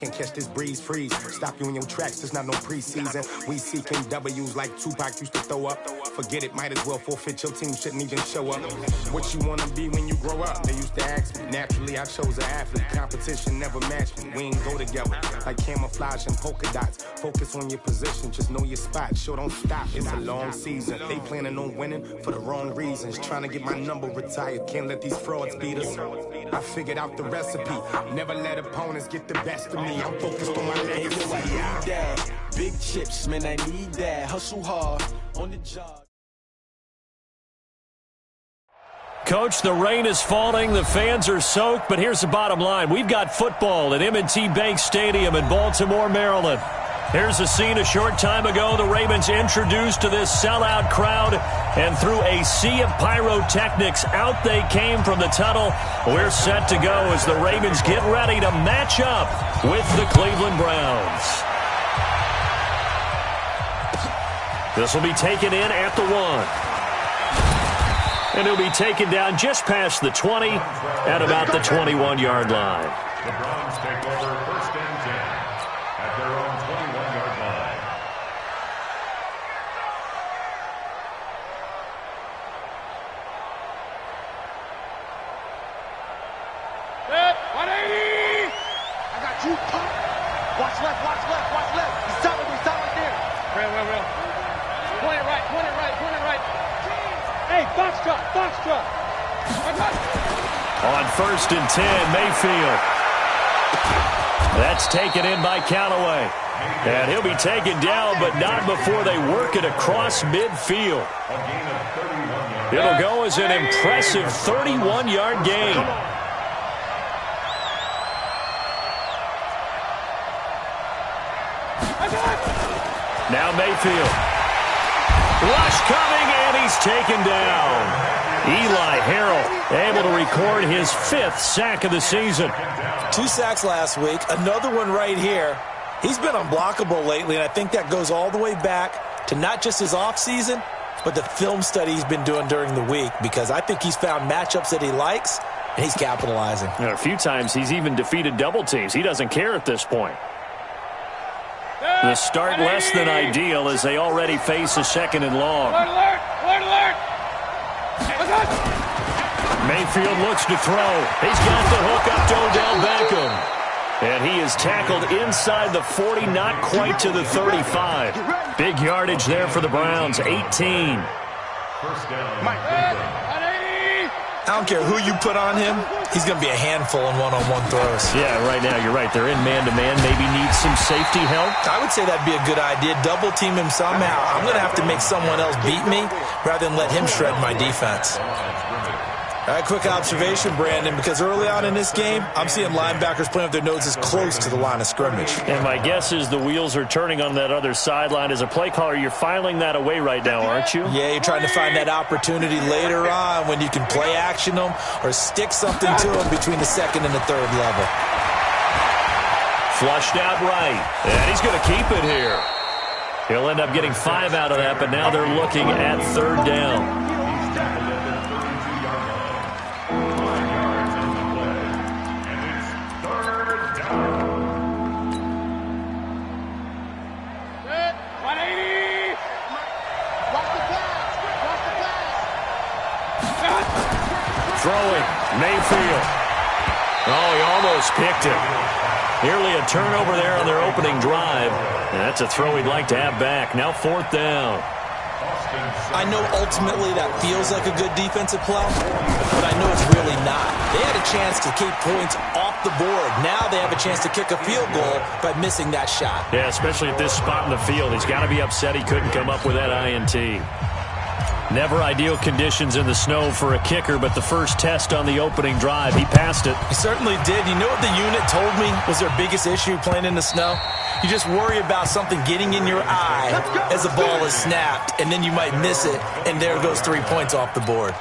Can't catch this breeze, freeze. Stop you in your tracks, there's not no preseason. We seeking W's like Tupac used to throw up. Forget it, might as well forfeit, your team shouldn't even show up. What you wanna be when you grow up? They used to ask me. Naturally, I chose an athlete. Competition never matched me. We ain't go together like camouflage and polka dots. Focus on your position, just know your spot. Sure, don't stop, it's a long season. They planning on winning for the wrong reasons. Trying to get my number retired, can't let these frauds beat us. I figured out the recipe. Never let opponents get the best of me. I'm focused on my legacy. I need that. Big chips, man, I need that. Hustle hard on the job. Coach, the rain is falling, the fans are soaked, but here's the bottom line. We've got football at M&T Bank Stadium in Baltimore, Maryland. Here's a scene a short time ago. The Ravens introduced to this sellout crowd, and through a sea of pyrotechnics, out they came from the tunnel. We're set to go as the Ravens get ready to match up with the Cleveland Browns. This will be taken in at the 1. And it'll be taken down just past the 20 at about the 21-yard line. The Browns take over first and 10 at their own 21-yard line. Set, 180! I got you. Watch left, watch left, watch left. He's solid right there. Real. Point it right, point it right, point it right. Hey, box truck. On first and 10, Mayfield. That's taken in by Callaway. And he'll be taken down, but not before they work it across midfield. It'll go as an impressive 31-yard gain. Now Mayfield. Rush coming, and he's taken down. Eli Harrell able to record his 5th sack of the season. 2 sacks last week, another one right here. He's been unblockable lately, and I think that goes all the way back to not just his offseason, but the film study he's been doing during the week, because I think he's found matchups that he likes, and he's capitalizing. A few times he's even defeated double teams. He doesn't care at this point. The start less than ideal as they already face a 2nd and long. Alert! Mayfield looks to throw. He's got the hook up to Odell Beckham. And he is tackled inside the 40, not quite to the 35. Big yardage there for the Browns, 18. First down. I don't care who you put on him, he's going to be a handful in one-on-one throws. Yeah, right now you're right. They're in man-to-man, maybe need some safety help. I would say that'd be a good idea. Double team him somehow. I'm going to have to make someone else beat me rather than let him shred my defense. All right, quick observation, Brandon, because early on in this game, I'm seeing linebackers playing with their noses close to the line of scrimmage. And my guess is the wheels are turning on that other sideline. As a play caller, you're filing that away right now, aren't you? Yeah, you're trying to find that opportunity later on when you can play action them or stick something to them between the 2nd and the 3rd level. Flushed out right, and he's going to keep it here. He'll end up getting 5 out of that, but now they're looking at 3rd down. Throwing, Mayfield. Oh, he almost picked it. Nearly a turnover there on their opening drive. And that's a throw he'd like to have back. Now 4th down. I know ultimately that feels like a good defensive play, but I know it's really not. They had a chance to keep points off the board. Now they have a chance to kick a field goal by missing that shot. Yeah, especially at this spot in the field. He's got to be upset he couldn't come up with that INT. Never ideal conditions in the snow for a kicker, but the first test on the opening drive, he passed it. He certainly did. You know what the unit told me was their biggest issue playing in the snow? You just worry about something getting in your eye as the ball is snapped, and then you might miss it, and there goes 3 points off the board.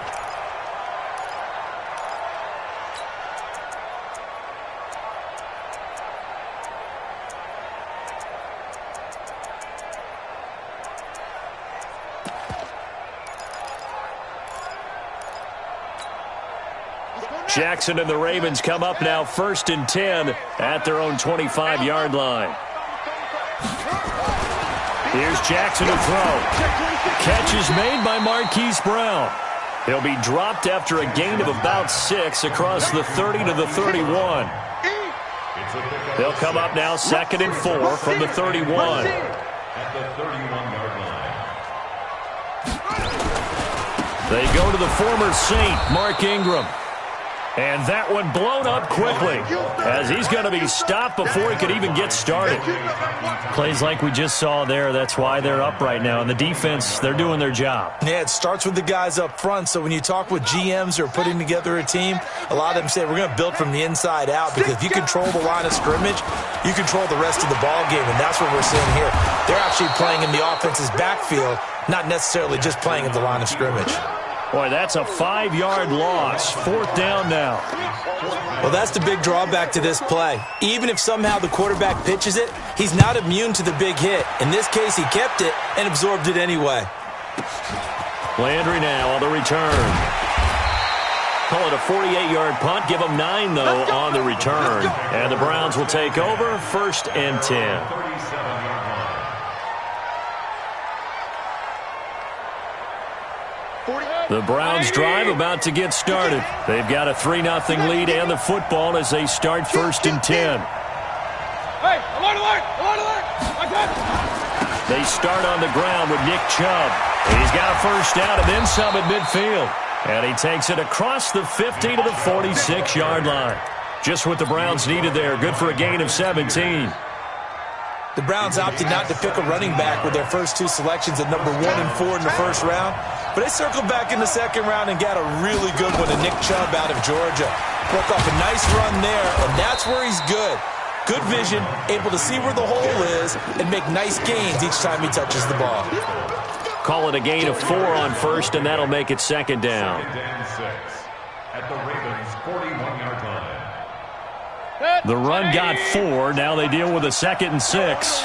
Jackson and the Ravens come up now 1st and 10 at their own 25-yard line. Here's Jackson to throw. Catch is made by Marquise Brown. He'll be dropped after a gain of about 6 across the 30 to the 31. They'll come up now 2nd and 4 from the 31. At the 31-yard line. They go to the former Saint, Mark Ingram. And that one blown up quickly as he's going to be stopped before he could even get started. Plays like we just saw there. That's why they're up right now. And the defense, they're doing their job. Yeah, it starts with the guys up front. So when you talk with GMs who are putting together a team, a lot of them say we're going to build from the inside out, because if you control the line of scrimmage, you control the rest of the ball game. And that's what we're seeing here. They're actually playing in the offense's backfield, not necessarily just playing at the line of scrimmage. Boy, that's a 5-yard loss. 4th down now. Well, that's the big drawback to this play. Even if somehow the quarterback pitches it, he's not immune to the big hit. In this case, he kept it and absorbed it anyway. Landry now on the return. Call it a 48-yard punt. Give them 9, though, on the return. And the Browns will take over 1st and 10. The Browns drive about to get started. They've got a 3-0 lead and the football as they start 1st and 10. Hey, alert, alert, alert, alert. They start on the ground with Nick Chubb. He's got a 1st down and then some at midfield. And he takes it across the 50 to the 46-yard line. Just what the Browns needed there. Good for a gain of 17. The Browns opted not to pick a running back with their first 2 selections at number 1 and 4 in the first round. But they circled back in the second round and got a really good one to Nick Chubb out of Georgia. Broke off a nice run there, and that's where he's good. Good vision, able to see where the hole is, and make nice gains each time he touches the ball. Call it a gain of 4 on 1st, and that'll make it 2nd down. 2nd and 6 at the Ravens' 41-yard line. The run got 4. Now they deal with a 2nd and 6.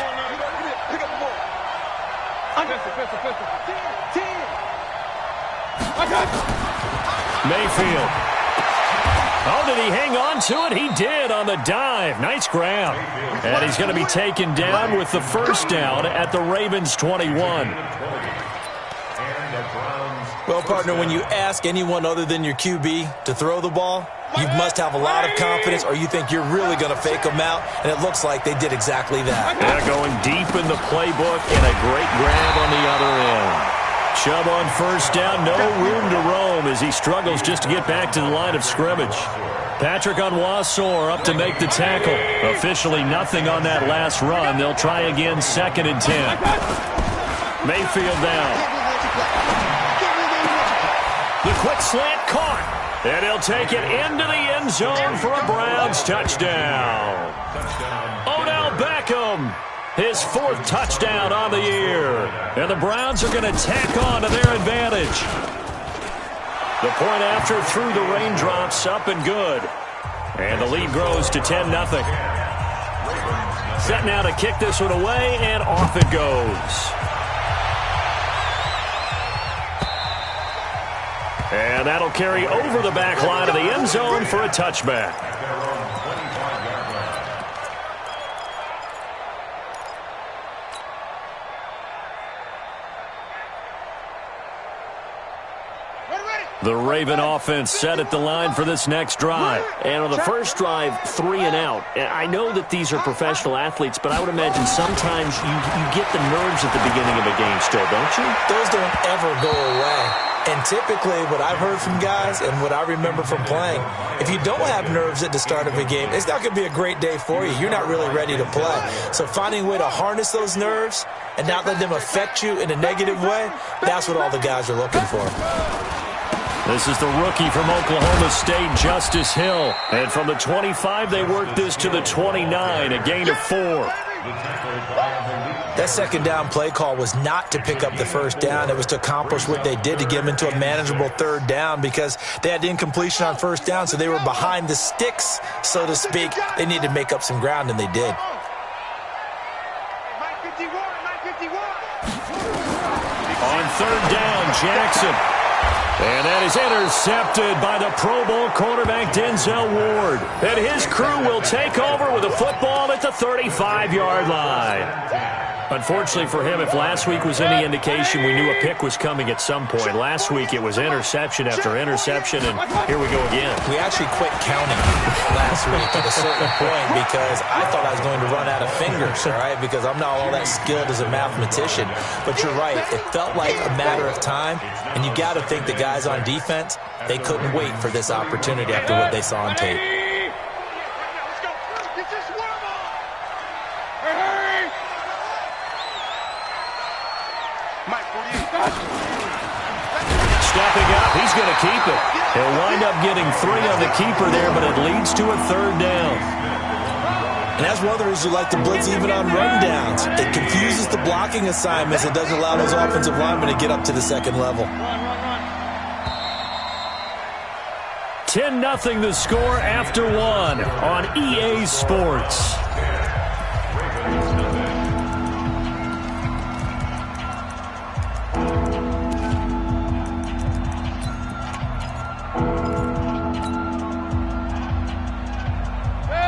Mayfield. Oh, did he hang on to it? He did on the dive. Nice grab. And he's going to be taken down with the 1st down at the Ravens' 21. Well, partner, when you ask anyone other than your QB to throw the ball, you must have a lot of confidence, or you think you're really going to fake them out, and it looks like they did exactly that. They're going deep in the playbook, and a great grab on the other end. Chubb on 1st down, no room to roam as he struggles just to get back to the line of scrimmage. Patrick Onwuasor up to make the tackle. Officially nothing on that last run. They'll try again 2nd and 10. Mayfield down. The quick slant caught. And he'll take it into the end zone for a Browns touchdown. Odell Beckham. His 4th touchdown on the year. And the Browns are going to tack on to their advantage. The point after through the raindrops, up and good. And the lead grows to 10-0. Set now to kick this one away, and off it goes. And that'll carry over the back line of the end zone for a touchback. The Raven offense set at the line for this next drive. And on the first drive, 3 and out. I know that these are professional athletes, but I would imagine sometimes you get the nerves at the beginning of a game still, don't you? Those don't ever go away. And typically what I've heard from guys and what I remember from playing, if you don't have nerves at the start of a game, it's not going to be a great day for you. You're not really ready to play. So finding a way to harness those nerves and not let them affect you in a negative way, that's what all the guys are looking for. This is the rookie from Oklahoma State, Justice Hill. And from the 25, they work this to the 29, a gain of 4. That 2nd down play call was not to pick up the 1st down. It was to accomplish what they did, to get them into a manageable 3rd down, because they had incompletion on 1st down, so they were behind the sticks, so to speak. They needed to make up some ground, and they did. On 3rd down, Jackson. And that is intercepted by the Pro Bowl cornerback Denzel Ward. And his crew will take over with a football at the 35-yard line. Unfortunately for him, if last week was any indication, we knew a pick was coming at some point. Last week it was interception after interception, and here we go again. We actually quit counting last week at a certain point because I thought I was going to run out of fingers, all right, because I'm not all that skilled as a mathematician. But you're right. It felt like a matter of time, and you got to think the guys on defense, they couldn't wait for this opportunity after what they saw on tape. Stepping up, he's going to keep it. He'll wind up getting 3 on the keeper there, but it leads to a 3rd down. And that's one of the reasons you like to blitz even on rundowns. It confuses the blocking assignments. It doesn't allow those offensive linemen to get up to the second level. 10-0 the score after 1 on EA Sports.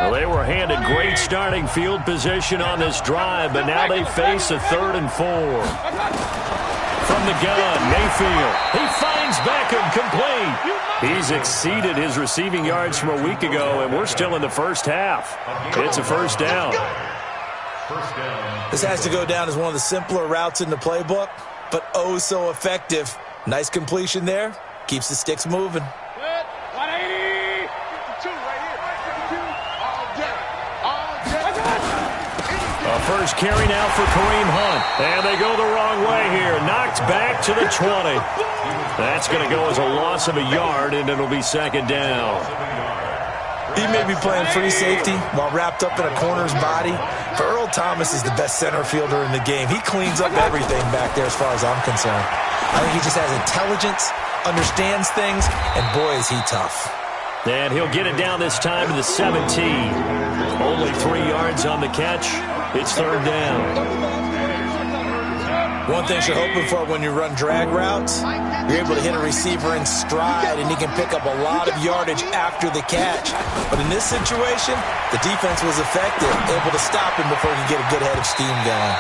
They were handed great starting field position on this drive, but now they face a 3rd and 4. From the gun, Mayfield. He finds Beckham complete. He's exceeded his receiving yards from a week ago, and we're still in the first half. It's a 1st down. This has to go down as one of the simpler routes in the playbook, but oh so effective. Nice completion there. Keeps the sticks moving. First carry now for Kareem Hunt. And they go the wrong way here. Knocked back to the 20. That's going to go as a loss of a yard, and it'll be 2nd down. He may be playing free safety while wrapped up in a corner's body. But Earl Thomas is the best center fielder in the game. He cleans up everything back there as far as I'm concerned. I think he just has intelligence, understands things, and boy, is he tough. And he'll get it down this time to the 17. Only 3 yards on the catch. It's 3rd down. One thing you're hoping for when you run drag routes, you're able to hit a receiver in stride, and he can pick up a lot of yardage after the catch. But in this situation, the defense was effective, able to stop him before he could get a good head of steam going.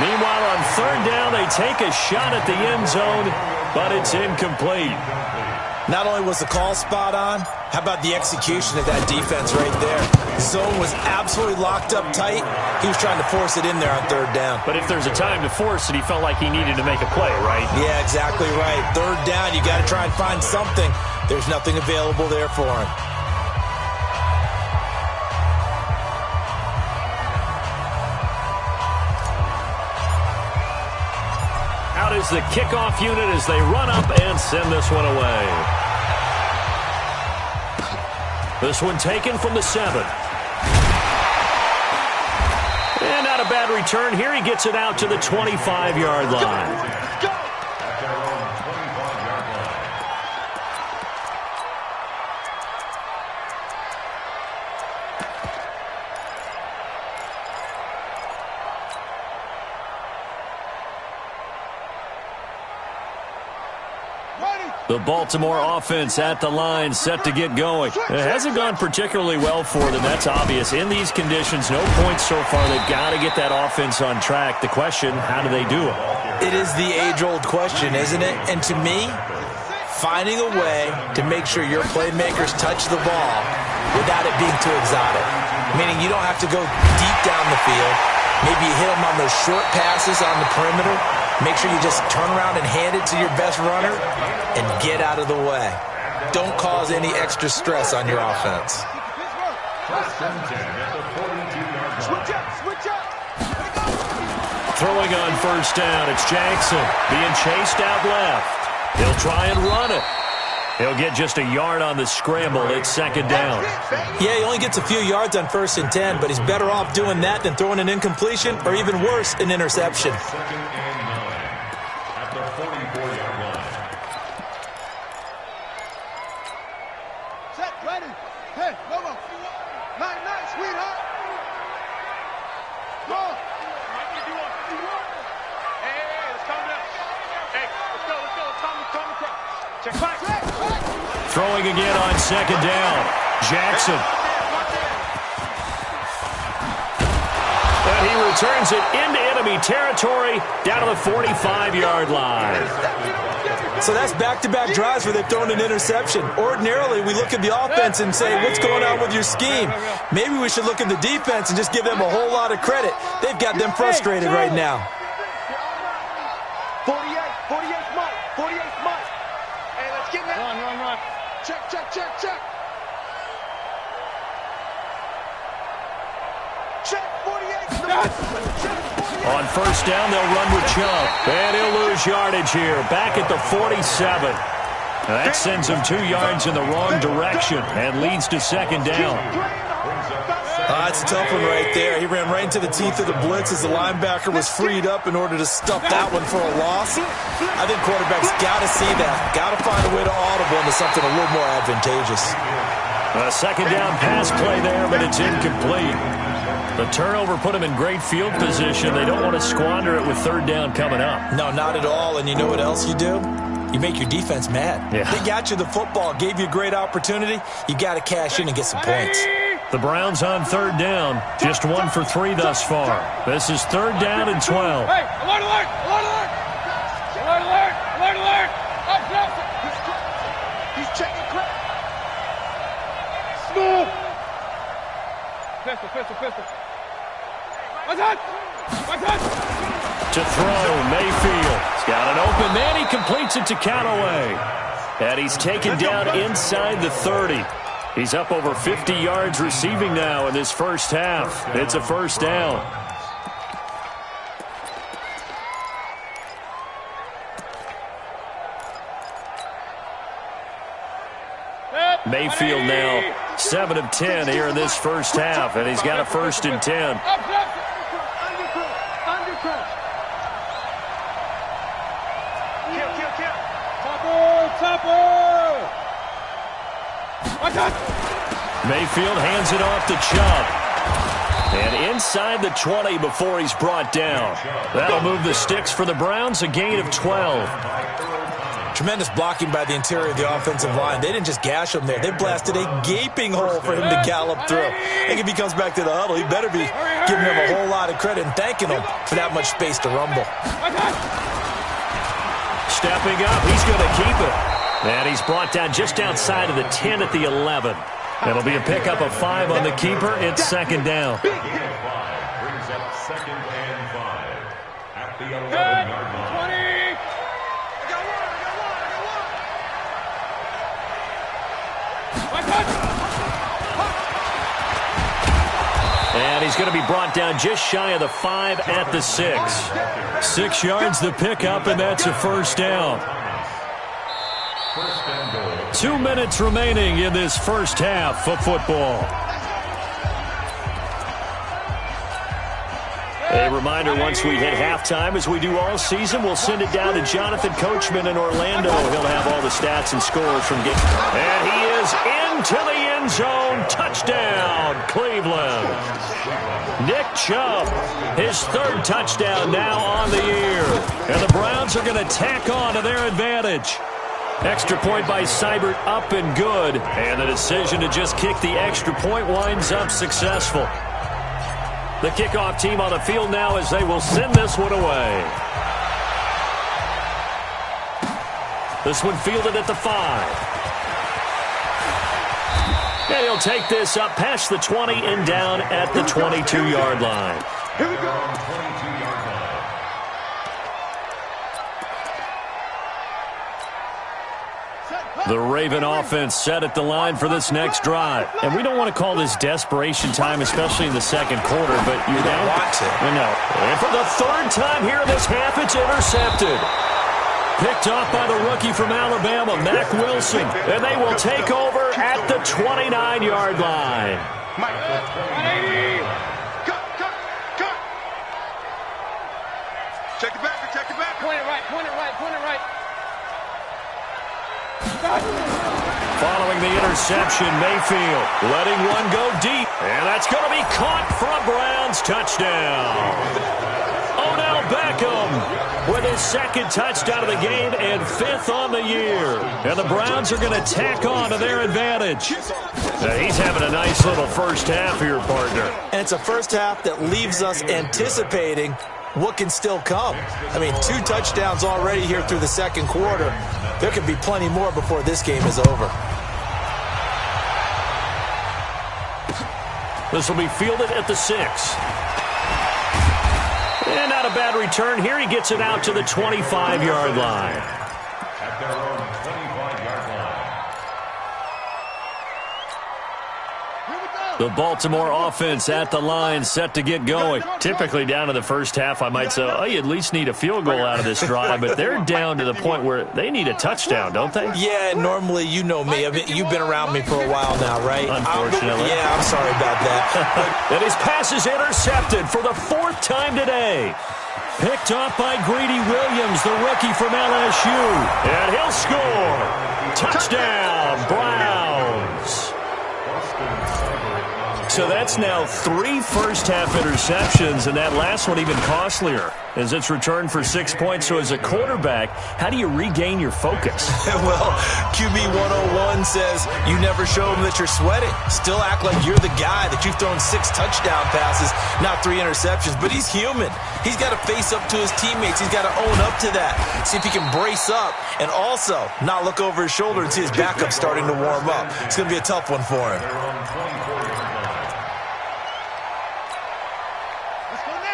Meanwhile, on 3rd down, they take a shot at the end zone, but it's incomplete. Not only was the call spot on, how about the execution of that defense right there? Zone was absolutely locked up tight. He was trying to force it in there on 3rd down. But if there's a time to force it, he felt like he needed to make a play, right? Yeah, exactly right. 3rd down, you got to try and find something. There's nothing available there for him. Out is the kickoff unit as they run up and send this one away. This one taken from the 7. And not a bad return here. He gets it out to the 25-yard line. The Baltimore offense at the line, set to get going. It hasn't gone particularly well for them, that's obvious. In these conditions, no points so far. They've got to get that offense on track. The question, how do they do it? It is the age-old question, isn't it? And to me, finding a way to make sure your playmakers touch the ball without it being too exotic. Meaning you don't have to go deep down the field. Maybe you hit them on those short passes on the perimeter. Make sure you just turn around and hand it to your best runner and get out of the way. Don't cause any extra stress on your offense. Throwing on 1st down, it's Jackson being chased out left. He'll try and run it. He'll get just a yard on the scramble. It's 2nd down. Yeah, he only gets a few yards on 1st and 10, but he's better off doing that than throwing an incompletion or even worse, an interception. Check back. Throwing again on second down. Jackson. And he returns it into enemy territory down to the 45-yard line. So that's back-to-back drives where they've thrown an interception. Ordinarily, we look at the offense and say, what's going on with your scheme? Maybe we should look at the defense and just give them a whole lot of credit. They've got them frustrated right now. 48 Mike. 48 Mike. Hey, let's get that. Run. Check. Check 48. On first down, they'll run with Chubb. And he'll lose yardage here. Back at the 47. That sends him 2 yards in the wrong direction and leads to second down. That's a tough one right there. He ran right into the teeth of the blitz as the linebacker was freed up in order to stuff that one for a loss. I think quarterbacks got to see that. Got to find a way to audible into something a little more advantageous. A second down pass play there, but it's incomplete. The turnover put him in great field position. They don't want to squander it with third down coming up. No, not at all. And you know what else you do? You make your defense mad. Yeah. They got you the football, gave you a great opportunity. You got to cash in and get some points. The Browns on third down. Just 1 for 3 thus far. This is third down and 12. Hey, alert! Up. He's checking quick. Smooth. Pistol. What's that? To throw, Mayfield. He's got an open man. He completes it to Callaway. And he's taken down inside the 30. He's up over 50 yards receiving now in this first half. It's a first down. Mayfield now 7 of 10 here in this first half, and he's got a 1st and 10. Mayfield hands it off to Chubb. And inside the 20 before he's brought down. That'll move the sticks for the Browns, a gain of 12. Tremendous blocking by the interior of the offensive line. They didn't just gash him there. They blasted a gaping hole for him to gallop through. I think if he comes back to the huddle, he better be giving him a whole lot of credit and thanking him for that much space to rumble. Stepping up, he's going to keep it. And he's brought down just outside of the 10 at the 11. It'll be a pickup of 5 on the keeper. It's second down. Brings up second and 5 at the 11-yard line. And he's going to be brought down just shy of the 5 at the 6. 6 yards the pickup, and that's a first down. 2 minutes remaining in this first half of football. A reminder, once we hit halftime, as we do all season, we'll send it down to Jonathan Coachman in Orlando. He'll have all the stats and scores from game. And he is into the end zone. Touchdown, Cleveland. Nick Chubb, his 3rd touchdown now on the year. And the Browns are going to tack on to their advantage. Extra point by Seibert, up and good. And the decision to just kick the extra point winds up successful. The kickoff team on the field now as they will send this one away. This one fielded at the 5. And he'll take this up past the 20 and down at the 22-yard line. Here we go. 22-yard line. The Raven offense set at the line for this next drive. And we don't want to call this desperation time, especially in the second quarter, but you don't want to. No. And for the 3rd time here in this half, it's intercepted. Picked off by the rookie from Alabama, Mack Wilson. And they will take over at the 29-yard line. Check it back. Point it right. Following the interception, Mayfield letting one go deep. And that's going to be caught for a Browns touchdown. Odell Beckham with his second touchdown of the game and 5th on the year. And the Browns are going to tack on to their advantage. He's having a nice little first half here, partner. And it's a first half that leaves us anticipating what can still come. I mean, 2 touchdowns already here through the second quarter. There could be plenty more before this game is over. This will be fielded at the 6. And not a bad return here. He gets it out to the 25-yard line. At their own 25-yard line. The Baltimore offense at the line, set to get going. Typically down to the first half, I might say, oh, you at least need a field goal out of this drive, but they're down to the point where they need a touchdown, don't they? Yeah, normally, you know me. I mean, you've been around me for a while now, right? Unfortunately. I'm sorry about that. And his pass is intercepted for the 4th time today. Picked off by Greedy Williams, the rookie from LSU. And he'll score. Touchdown, Browns. So that's now 3 first-half interceptions, and that last one even costlier as it's returned for 6 points. So as a quarterback, how do you regain your focus? Well, QB 101 says you never show them that you're sweating. Still act like you're the guy, that you've thrown 6 touchdown passes, not 3 interceptions. But he's human. He's got to face up to his teammates. He's got to own up to that. See if he can brace up and also not look over his shoulder and see his backup starting to warm up. It's going to be a tough one for him.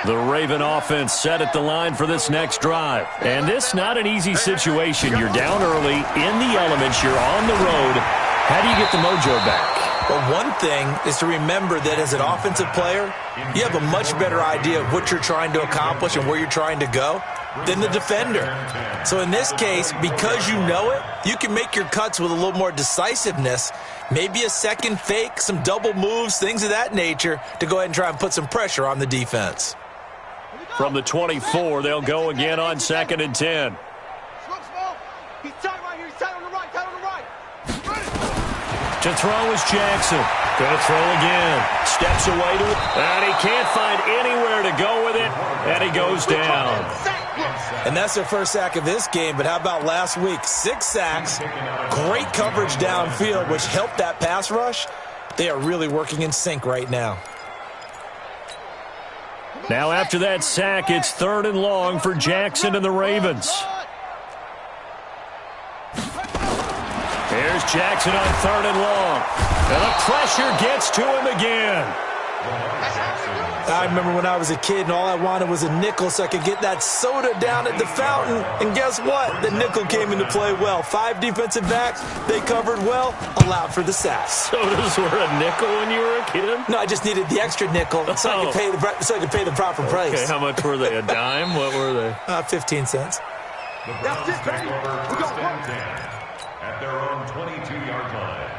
The Raven offense set at the line for this next drive. And this not an easy situation. You're down early, in the elements, you're on the road. How do you get the mojo back? Well, one thing is to remember that as an offensive player, you have a much better idea of what you're trying to accomplish and where you're trying to go than the defender. So in this case, because you know it, you can make your cuts with a little more decisiveness, maybe a second fake, some double moves, things of that nature, to go ahead and try and put some pressure on the defense. From the 24, they'll go again on 2nd and 10. He's tight right here. He's tight on the right. Tight on the right. To throw is Jackson. Going to throw again. Steps away to it. And he can't find anywhere to go with it. And he goes down. And that's their first sack of this game. But how about last week? 6 sacks. Great coverage downfield, which helped that pass rush. They are really working in sync right now. Now after that sack, it's 3rd and long for Jackson and the Ravens. Here's Jackson on 3rd and long. And the pressure gets to him again. I remember when I was a kid and all I wanted was a nickel so I could get that soda down at the fountain. And guess what? The nickel came into play well. 5 defensive backs, they covered well, allowed for the sacks. Sodas were a nickel when you were a kid? No, I just needed the extra nickel so I could pay the proper price. Okay, how much were they? A dime? What were they? 15 cents. The Browns take over 1st and 10 at their own 22-yard line.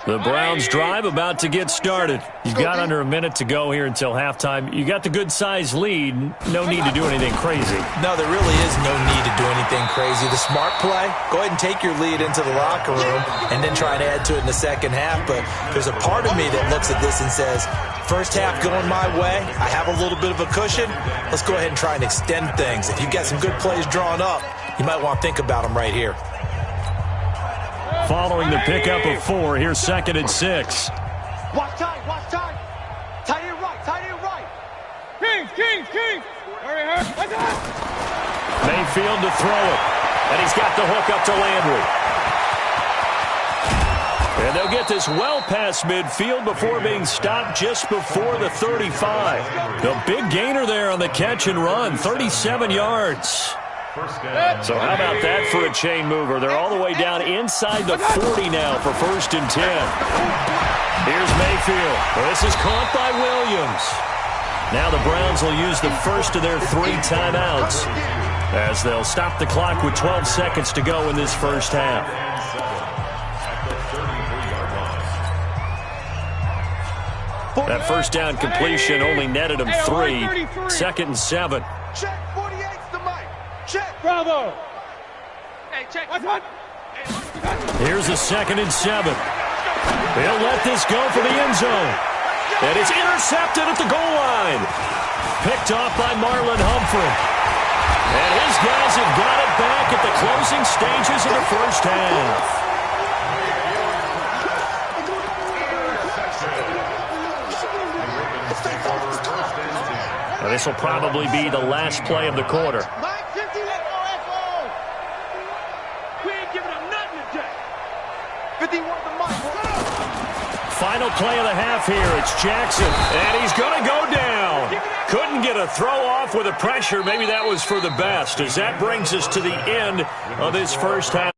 The Browns drive about to get started. You've got under a minute to go here until halftime. You got the good-sized lead. No need to do anything crazy. No, there really is no need to do anything crazy. The smart play, go ahead and take your lead into the locker room and then try and add to it in the second half. But there's a part of me that looks at this and says, first half going my way, I have a little bit of a cushion. Let's go ahead and try and extend things. If you've got some good plays drawn up, you might want to think about them right here. Following the pickup of 4, here's 2nd and 6. Watch time, watch time. Tight end right, tight end right. King. Hurry. Mayfield to throw it. And he's got the hook up to Landry. And And they'll get this well past midfield before being stopped just before the 35. The big gainer there on the catch and run, 37 yards. So how about that for a chain mover? They're all the way down inside the 40 now for 1st and 10. Here's Mayfield. This is caught by Williams. Now the Browns will use the first of their 3 timeouts as they'll stop the clock with 12 seconds to go in this first half. That first down completion only netted him 3. 2nd and 7. Check 48's the mic. Check. Bravo. Hey, check. What? Here's a 2nd and 7. They'll let this go for the end zone. And it's intercepted at the goal line. Picked off by Marlon Humphrey. And his guys have got it back at the closing stages of the first half. Now, this will probably be the last play of the quarter. Final play of the half here. It's Jackson, and he's going to go down. Couldn't get a throw off with the pressure. Maybe that was for the best, as that brings us to the end of this first half.